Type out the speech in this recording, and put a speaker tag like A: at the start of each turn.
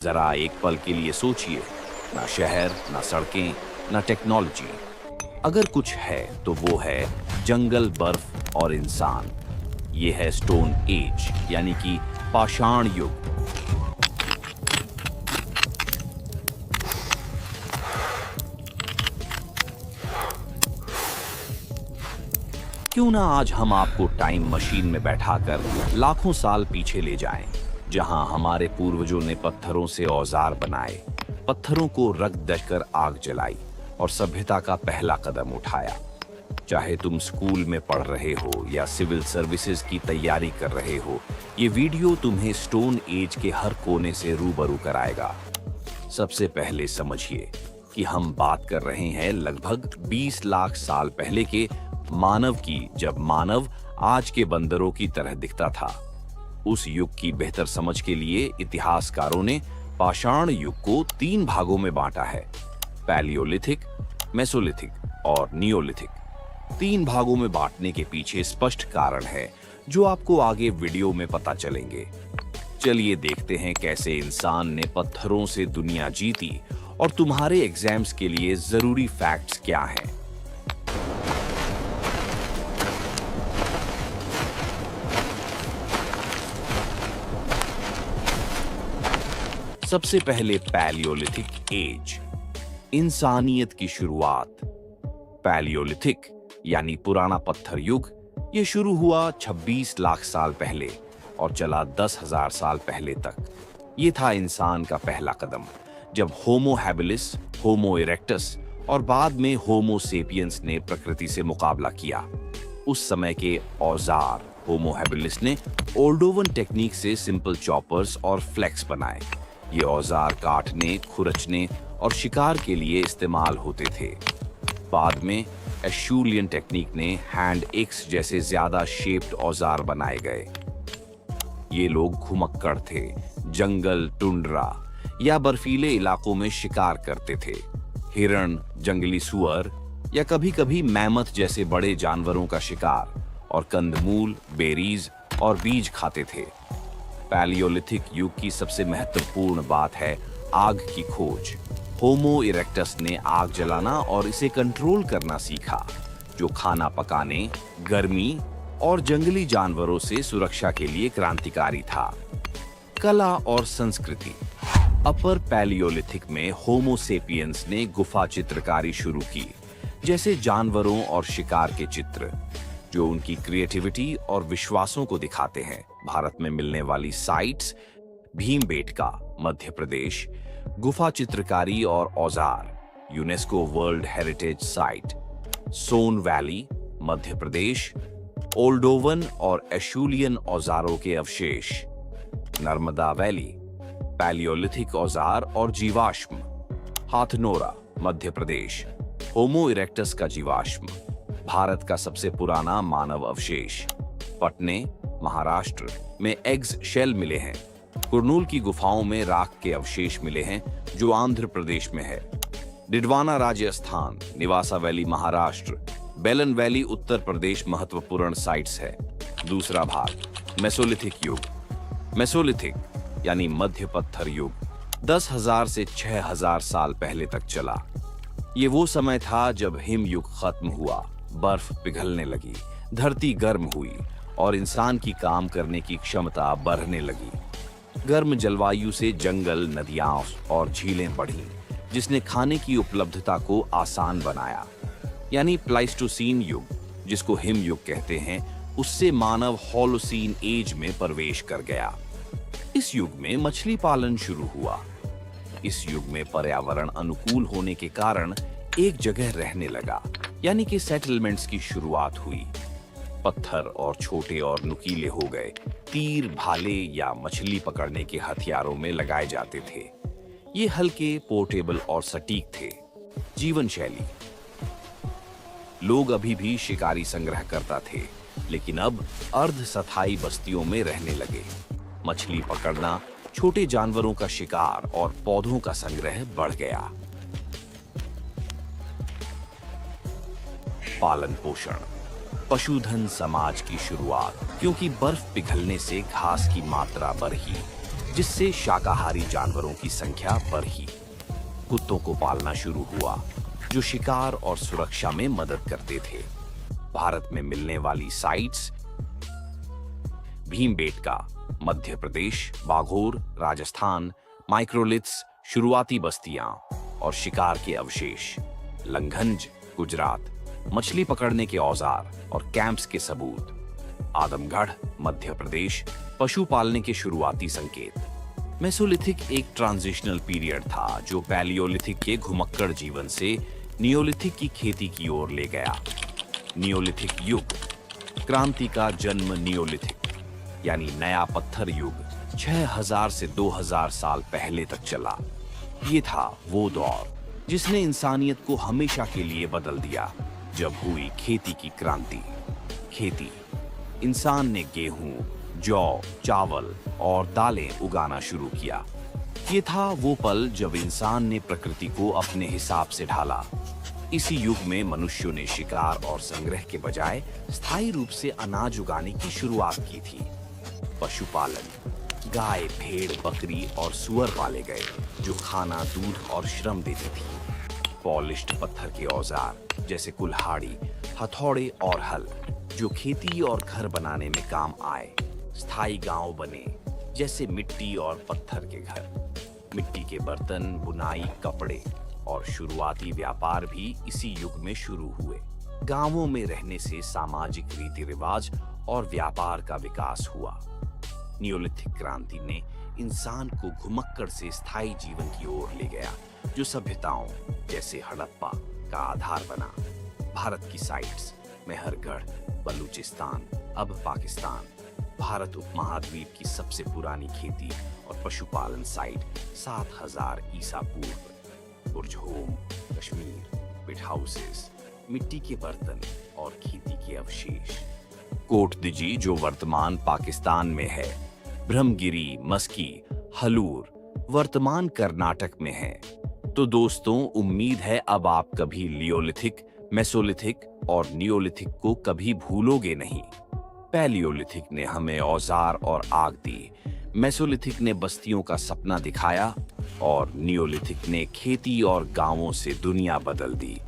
A: जरा एक पल के लिए सोचिए, ना शहर, ना सड़कें, ना टेक्नोलॉजी। अगर कुछ है तो वो है जंगल, बर्फ और इंसान। ये है स्टोन एज, यानी कि पाषाण युग। क्यों ना आज हम आपको टाइम मशीन में बैठाकर लाखों साल पीछे ले जाएं, जहां हमारे पूर्वजों ने पत्थरों से औजार बनाए, पत्थरों को रख दकर आग जलाई और सभ्यता का पहला कदम उठाया। चाहे तुम स्कूल में पढ़ रहे हो या सिविल सर्विसेज की तैयारी कर रहे हो, ये वीडियो तुम्हें स्टोन एज के हर कोने से रूबरू कराएगा। सबसे पहले समझिए कि हम बात कर रहे हैं लगभग 20 लाख साल पहले के मानव की, जब मानव आज के बंदरों की तरह दिखता था। उस युग की बेहतर समझ के लिए इतिहासकारों ने पाषाण युग को 3 भागों में बांटा है: पैलियोलिथिक, मेसोलिथिक और नियोलिथिक। 3 भागों में बांटने के पीछे स्पष्ट कारण है, जो आपको आगे वीडियो में पता चलेंगे। चलिए देखते हैं कैसे इंसान ने पत्थरों से दुनिया जीती और तुम्हारे एग्जाम्स के लिए जरूरी फैक्ट्स क्या हैं। सबसे पहले पैलियोलिथिक एज, इंसानियत की शुरुआत। पैलियोलिथिक यानी पुराना पत्थर युग, ये शुरू हुआ 26 लाख साल पहले और चला 10,000 साल पहले तक। ये था इंसान का पहला कदम, जब होमो हैबिलिस, होमो इरेक्टस और बाद में होमो सेपियंस ने प्रकृति से मुकाबला किया। उस समय के औजार, होमो हैबिलिस ने ओल्डोवन टेक्निक से सिंपल चॉपर्स और फ्लेक्स बनाए। ये औजार काटने, खुरचने और शिकार के लिए इस्तेमाल होते थे। बाद में एशूलियन टेक्निक ने हैंड एक्स जैसे ज्यादा शेप्ड औजार बनाए गए। ये लोग घुमक्कड़ थे, जंगल, टुंड्रा या बर्फीले इलाकों में शिकार करते थे। हिरण, जंगली सुअर या कभी-कभी मैमथ जैसे बड़े जानवरों का शिकार, और कंदमूल, बेरीज और बीज खाते थे। पैलियोलिथिक युग की सबसे महत्वपूर्ण बात है आग की खोज। होमो इरेक्टस ने आग जलाना और इसे कंट्रोल करना सीखा, जो खाना पकाने, गर्मी और जंगली जानवरों से सुरक्षा के लिए क्रांतिकारी था। कला और संस्कृति। अपर पैलियोलिथिक में होमो सेपियंस ने गुफा चित्रकारी शुरू की, जैसे जानवरों और शिकार के चित्र, जो उनकी क्रिएटिविटी और विश्वासों को दिखाते हैं। भारत में मिलने वाली साइट्स: भीमबेटका, मध्य प्रदेश, गुफा चित्रकारी और औजार, यूनेस्को वर्ल्ड हेरिटेज साइट; सोन वैली, मध्य प्रदेश, ओल्डोवन और एशूलियन औजारों के अवशेष; नर्मदा वैली, पैलियोलिथिक औजार और जीवाश्म; हाथनोरा, मध्य प्रदेश, होमो इरेक्टस का जीवाश्म, भारत का सबसे पुराना मानव अवशेष; पटने, महाराष्ट्र में एग्स शेल मिले हैं। कुरनूल की गुफाओं में राख के अवशेष मिले हैं, जो आंध्र प्रदेश में है। डिडवाना राजस्थान, निवासा वैली महाराष्ट्र, बेलन वैली उत्तर प्रदेश महत्वपूर्ण साइट्स है। दूसरा भाग, मेसोलिथिक युग। मेसोलिथिक यानी मध्य पत्थर युग 10,000 से 6,000 साल पहले तक चला। ये वो समय था जब हिम युग खत्म हुआ, बर्फ पिघलने लगी, धरती गर्म हुई और इंसान की काम करने की क्षमता बढ़ने लगी। गर्म जलवायु से जंगल, नदियां और झीलें बढ़ीं, जिसने खाने की उपलब्धता को आसान बनाया। यानी प्लाइस्टोसीन युग, जिसको हिम युग कहते हैं, उससे मानव होलोसीन एज में प्रवेश कर गया। इस युग में मछली पालन शुरू हुआ। इस युग में पर्यावरण अनुकूल होने के कारण एक जगह रहने लगा, यानी कि सेटलमेंट्स की शुरुआत हुई। पत्थर और छोटे और नुकीले हो गए। तीर, भाले या मछली पकड़ने के हथियारों में लगाए जाते थे। ये हल्के, पोर्टेबल और सटीक थे। जीवन शैली। लोग अभी भी शिकारी संग्रह करता थे, लेकिन अब अर्ध स्थायी बस्तियों में रहने लगे। मछली पकड़ना, छोटे जानवरों का शिकार और पौधों का संग्रह बढ़ गया। पालन पोषण। पशुधन समाज की शुरुआत, क्योंकि बर्फ पिघलने से घास की मात्रा बढ़ी। जिससे शाकाहारी जानवरों की संख्या बढ़ी। कुत्तों को पालना शुरू हुआ, जो शिकार और सुरक्षा में मदद करते थे। भारत में मिलने वाली साइट्स भीमबेटका, मध्य प्रदेश, बाघोर, राजस्थान, माइक्रोलिथ्स, शुरुआती बस्तियां और शिकार के अवशेष, लंघंज, गुजरात, मछली पकड़ने के औजार और कैंप्स के सबूत, आदमगढ़, मध्य प्रदेश, पशु पालने के शुरुआती संकेत। मेसोलिथिक एक ट्रांजिशनल पीरियड था जो पैलियोलिथिक के घुमक्कड़ जीवन से नियोलिथिक की खेती की ओर ले गया। नियोलिथिक युग, क्रांति का जन्म नियोलिथिक यानी नया पत्थर युग 6000 से 2000 साल पहले तक चला। ये था वो दौर जिसने इंसानियत को हमेशा के लिए बदल दिया, जब हुई खेती की क्रांति। खेती, इंसान ने गेहूं, जौ, चावल और दालें उगाना शुरू किया। ये था वो पल जब इंसान ने प्रकृति को अपने हिसाब से ढाला। इसी युग में मनुष्यों ने शिकार और संग्रह के बजाय स्थायी रूप से अनाज उगाने की शुरुआत की थी। पशुपालन, गाय, भेड़, बकरी और सुअर पाले गए, जो खाना, दूध और श्रम देती थी। पॉलिश्ड पत्थर के औजार जैसे कुल्हाड़ी, हथौड़े और हल, जो खेती और घर बनाने में काम आए। स्थायी गांव बने, जैसे मिट्टी और पत्थर के घर। मिट्टी के बर्तन, बुनाई, कपड़े और शुरुआती व्यापार भी इसी युग में शुरू हुए। गांवों में रहने से सामाजिक रीति रिवाज और व्यापार का विकास हुआ। नियोलिथिक क्रांति ने इंसान को घुमक्कड़ से स्थायी जीवन की ओर ले गया, जो सभ्यताओं जैसे हड़प्पा का आधार बना। भारत की साइट्स मेहरगढ़, बलूचिस्तान, अब पाकिस्तान, भारत उपमहाद्वीप की सबसे पुरानी खेती और पशुपालन साइट 7000 ईसा पूर्व। बुर्जहोम, कश्मीर, पिट हाउसेस, मिट्टी के बर्तन और खेती के अवशेष। कोटदीजी, जो वर्तमान पाकिस्तान में है, ब्रह्मगिरी, मस्की, हलूर वर्तमान कर्नाटक में है। तो दोस्तों, उम्मीद है अब आप कभी लियोलिथिक, मेसोलिथिक और नियोलिथिक को कभी भूलोगे नहीं। पैलियोलिथिक ने हमें औजार और आग दी, मेसोलिथिक ने बस्तियों का सपना दिखाया और नियोलिथिक ने खेती और गांवों से दुनिया बदल दी।